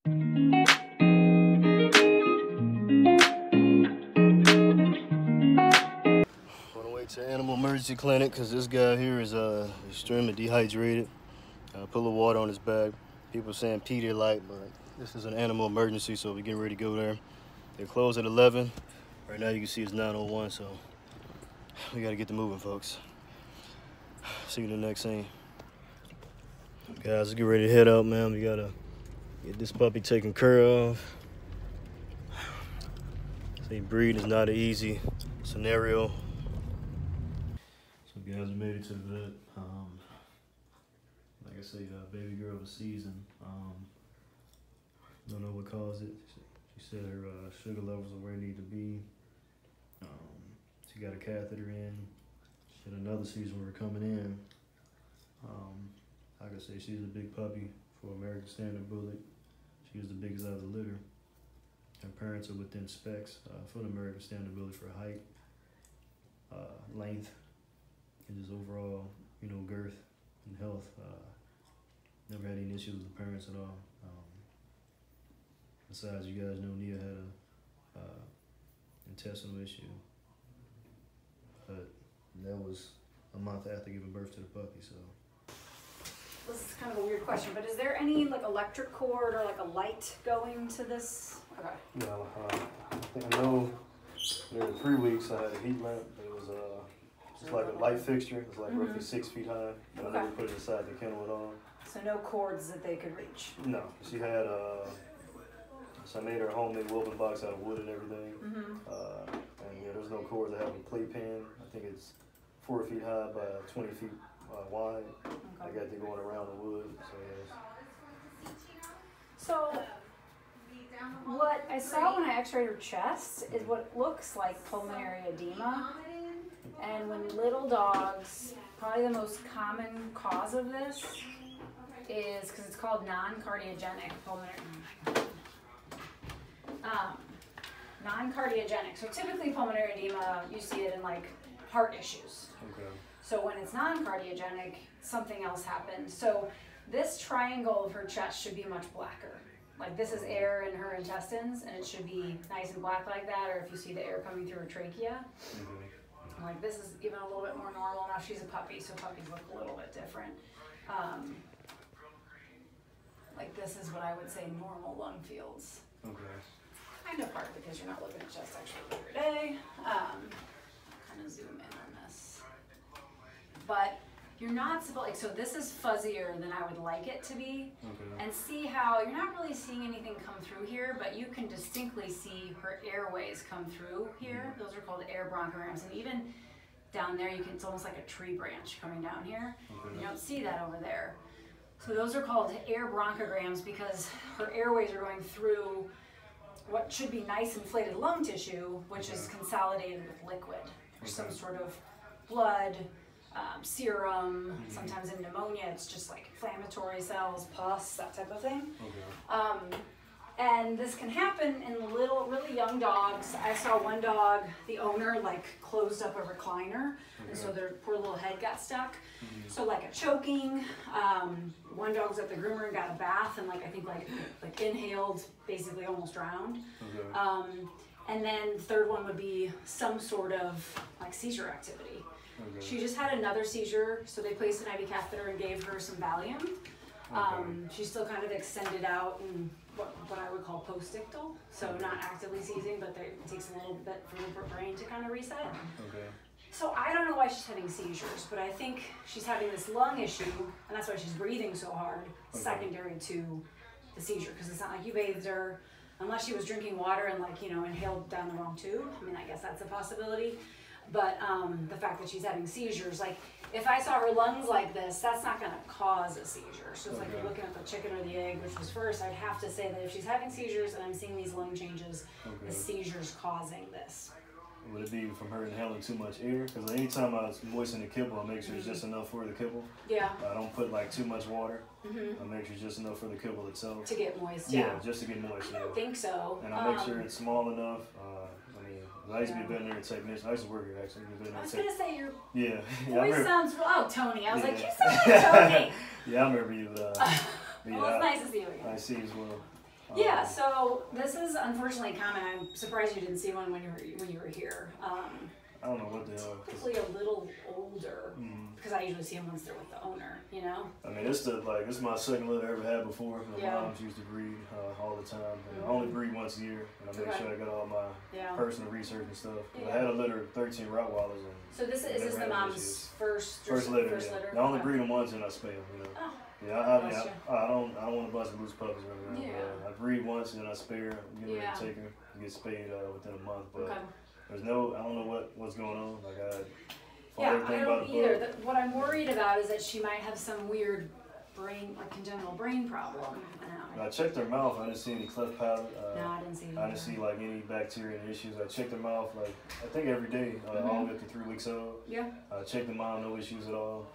On the way to animal emergency clinic because this guy here is extremely dehydrated. Put a little water on his back. People saying Pedialyte, but this is an animal emergency, so we're getting ready to go there. They close at 11. Right now you can see it's 9:01, so we gotta get to moving, folks. See you in the next scene. Guys, let's get ready to head out, man. We gotta get this puppy taken care of. See, breed is not an easy scenario. So guys, we made it to the vet. Like I said, baby girl of the season. Don't know what caused it. She said her sugar levels are where they need to be. She got a catheter in. She had another season when we were coming in. Like I say, she's a big puppy for American Standard Bullet. She was the biggest out of the litter. Her parents are within specs for the American Standard Bullet for height, length, and just overall, girth and health. Never had any issues with the parents at all. Besides, you guys know Nia had a intestinal issue, but that was a month after giving birth to the puppy. So this is kind of a weird question, but is there any like electric cord or like a light going to this? Okay. No, I think I know. During 3 weeks, I had a heat lamp. It was just like a light fixture. It was like roughly 6 feet high. But I never put it inside the kennel at all. So no cords that they could reach. No, she had. So I made her a homemade whelping box out of wood and everything. And yeah, there's no cords. I have a playpen. I think it's 4 feet high by 20 feet wide. Okay. I got to going around the wood. So yes. So what I saw when I x-rayed her chest is what looks like pulmonary edema. And when little dogs, probably the most common cause of this is because it's called non-cardiogenic pulmonary. Non-cardiogenic. So typically pulmonary edema, you see it in like heart issues. Okay. So when it's non-cardiogenic, something else happened. So this triangle of her chest should be much blacker. Like this is air in her intestines, and it should be nice and black like that. Or if you see the air coming through her trachea, like this is even a little bit more normal. Now she's a puppy, so puppies look a little bit different. Like this is what I would say normal lung fields. Okay. Kind of hard because you're not looking at chest x-ray every day. Kind of zoom in on this. But you're not supposed, like, so this is fuzzier than I would like it to be. Okay. And see how you're not really seeing anything come through here, but you can distinctly see her airways come through here. Those are called air bronchograms. And even down there, you can, it's almost like a tree branch coming down here. Okay. You don't see that over there. So those are called air bronchograms because her airways are going through what should be nice inflated lung tissue, which is consolidated with liquid. There's some sort of blood, serum, sometimes in pneumonia, it's just like inflammatory cells, pus, that type of thing. Okay. And this can happen in really young dogs. I saw one dog, the owner like closed up a recliner, and so their poor little head got stuck. So like a choking. One dog was at the groomer and got a bath and like I think like inhaled, basically almost drowned. Okay. And then the third one would be some sort of like seizure activity. Okay. She just had another seizure, so they placed an IV catheter and gave her some Valium. Okay. She's still kind of extended out and what I would call post-ictal, so not actively seizing, but it takes a little bit for the brain to kind of reset. Okay. So I don't know why she's having seizures, but I think she's having this lung issue, and that's why she's breathing so hard, secondary to the seizure, because it's not like you bathed her, unless she was drinking water and like, inhaled down the wrong tube. I mean, I guess that's a possibility. But the fact that she's having seizures, like if I saw her lungs like this, that's not going to cause a seizure. So it's like you're looking at the chicken or the egg, which was first. I'd have to say that if she's having seizures and I'm seeing these lung changes, the seizure's causing this. Would it be from her inhaling too much air? Because anytime I moisten the kibble, I make sure it's just enough for the kibble. Yeah. I don't put like too much water. I make sure it's just enough for the kibble itself. To get moist, yeah. Just to get moist, I don't think so. And I make sure it's small enough. I used to be a veterinary technician. I used to work here actually. I was going to say your voice sounds, Tony. I was like, you sound like Tony. Yeah, I remember you. Well, it's nice to see you again. I see you as well. Yeah, so this is unfortunately common. I'm surprised you didn't see one when you were here. I don't know what the hell. Hopefully a little older, because I usually see them once they're with the owner, you know? I mean, this is my second litter I ever had before. My mom's used to breed all the time. And I only breed once a year, and I make sure I got all my personal research and stuff. But I had a litter of 13 Rottweilers. And so is this the mom's first litter? First litter? I only breed them once and I spay them, you know. Oh. Yeah, I don't want a bunch of loose puppies right now. Yeah. I breed once and then I spay her, get ready to take her, get spayed within a month. But there's I don't know what's going on. Like I don't either. What I'm worried about is that she might have some weird congenital brain problem. I checked her mouth. I didn't see any cleft palate. No, I didn't see any. I didn't see like any bacteria and issues. I checked her mouth like I think every day, all the way up to 3 weeks old. Yeah. I checked the mouth, no issues at all.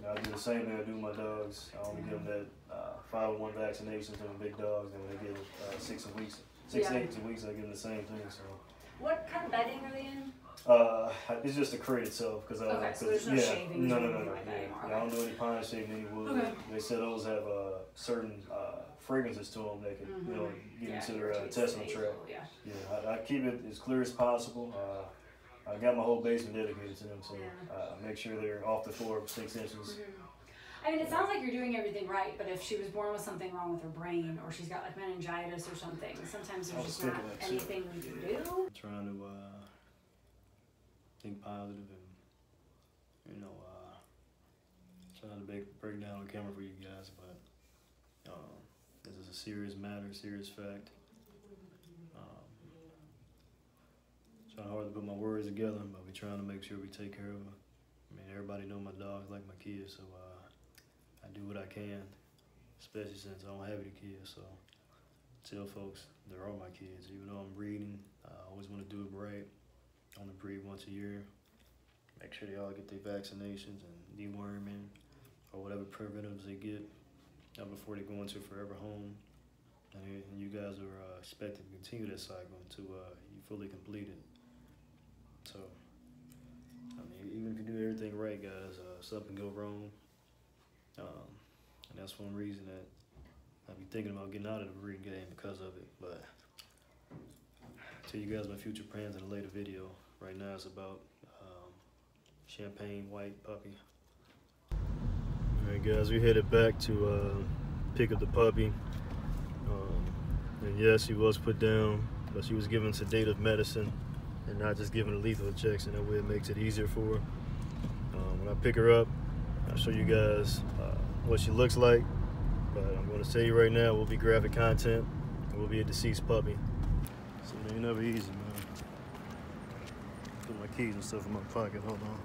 I do the same thing I do with my dogs. I only give them that 501 vaccination to the big dogs, and when they get 6 to 18 weeks, I give them the same thing. So. What kind of bedding are they in? It's just the crate itself. So there's no shavings. No. I don't do any pine shaving, any wood. Okay. They said those have certain fragrances to them that can, get into their intestinal tract. I keep it as clear as possible. I got my whole basement dedicated to them, so I make sure they're off the floor 6 inches. I mean, it sounds like you're doing everything right, but if she was born with something wrong with her brain, or she's got like meningitis or something, sometimes there's just not anything we can do. I'm trying to think positive and, trying to break down the camera for you guys, but this is a serious matter, serious fact. Trying hard to put my words together, but we're trying to make sure we take care of her. I mean, everybody know my dogs like my kids, so I do what I can, especially since I don't have any kids. So tell folks they're all my kids. Even though I'm breeding, I always want to do it right. I want to breed once a year. Make sure they all get their vaccinations and deworming or whatever preventives they get before they go into forever home. And you guys are expected to continue that cycle until you fully complete it. So, I mean, even if you do everything right, guys, something go wrong. And that's one reason that I'll be thinking about getting out of the breeding game because of it. But I'll tell you guys my future plans in a later video. Right now it's about champagne white puppy. Alright guys, we headed back to pick up the puppy. And yes, she was put down, but she was given sedative medicine and not just given a lethal injection. That way it makes it easier for her. When I pick her up, I'll show you guys what she looks like. But I'm going to tell you right now, it will be graphic content. It will be a deceased puppy. So it ain't never easy, man. Put my keys and stuff in my pocket. Hold on.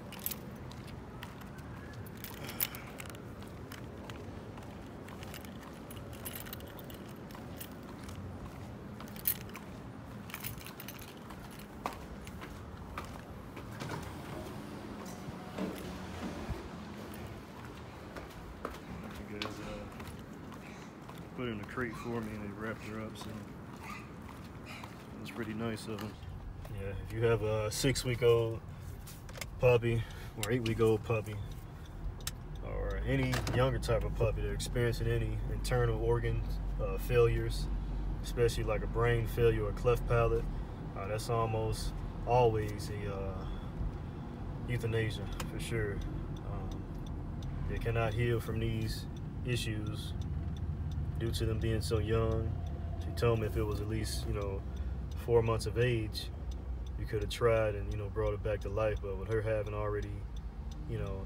Put her in a crate for me and they wrapped her up, so it's pretty nice of them. Yeah, if you have a 6-week-old puppy or 8-week-old puppy or any younger type of puppy, they're experiencing any internal organ failures, especially like a brain failure or cleft palate, that's almost always a euthanasia for sure. They cannot heal from these issues due to them being so young. She told me if it was at least 4 months of age, you could have tried and brought it back to life. But with her having already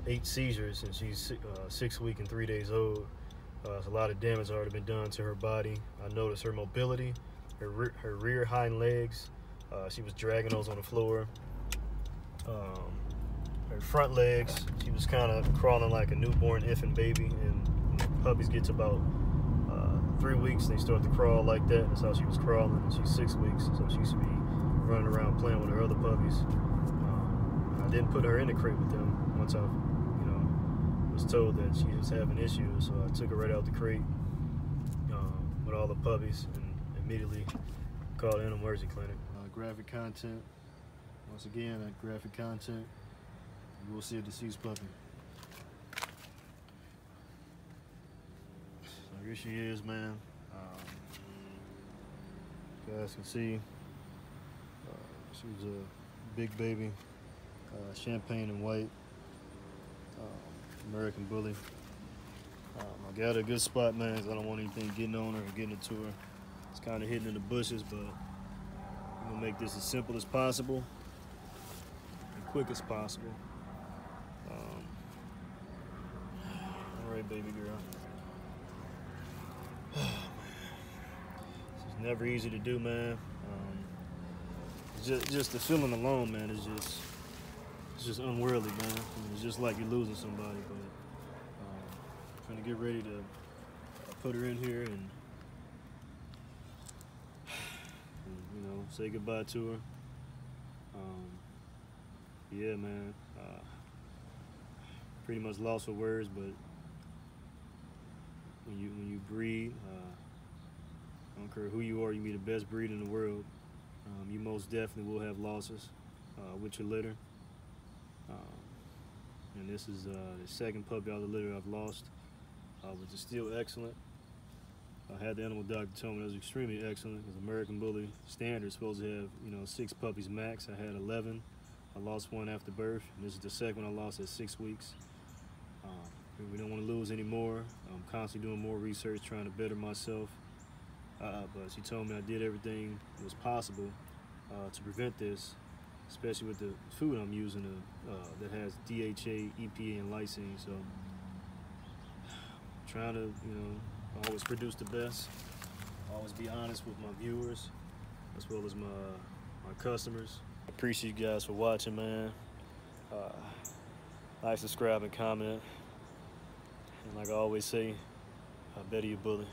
8 seizures and she's 6 weeks and 3 days old, there's a lot of damage already been done to her body. I noticed her mobility, her rear hind legs, she was dragging those on the floor. Her front legs, she was kind of crawling like a newborn infant baby, and puppies get to about 3 weeks, they start to crawl like that. That's how she was crawling. She's 6 weeks, so she should be running around playing with her other puppies. I didn't put her in the crate with them once I, was told that she was having issues, so I took her right out the crate with all the puppies and immediately called Animal Emergency Clinic. Graphic content. Once again, that graphic content. You will see a deceased puppy. So here she is, man. You guys can see she was a big baby, champagne and white, American Bully. I got a good spot, man, 'cause I don't want anything getting on her or getting into her. It's kind of hidden in the bushes, but I'm gonna make this as simple as possible and quick as possible. All right, baby girl. It's never easy to do, man. Just the feeling alone, man, is just unworldly, man. I mean, it's just like you're losing somebody. But I'm trying to get ready to put her in here and you know, say goodbye to her. Yeah, man. Pretty much lost for words, but when you breed, I don't care who you are, you be the best breed in the world. You most definitely will have losses with your litter. And this is the second puppy out of the litter I've lost, which is still excellent. I had the animal doctor tell me it was extremely excellent because American Bully standard is supposed to have, you know, 6 puppies max. I had 11. I lost one after birth, and this is the second one I lost at 6 weeks. We don't want to lose any more. I'm constantly doing more research, trying to better myself. But she told me I did everything that was possible to prevent this, especially with the food I'm using that has DHA, EPA, and lysine. So I'm trying to, you know, always produce the best, always be honest with my viewers as well as my customers. I appreciate you guys for watching, man. Like, subscribe, and comment. And like I always say, I better you bully.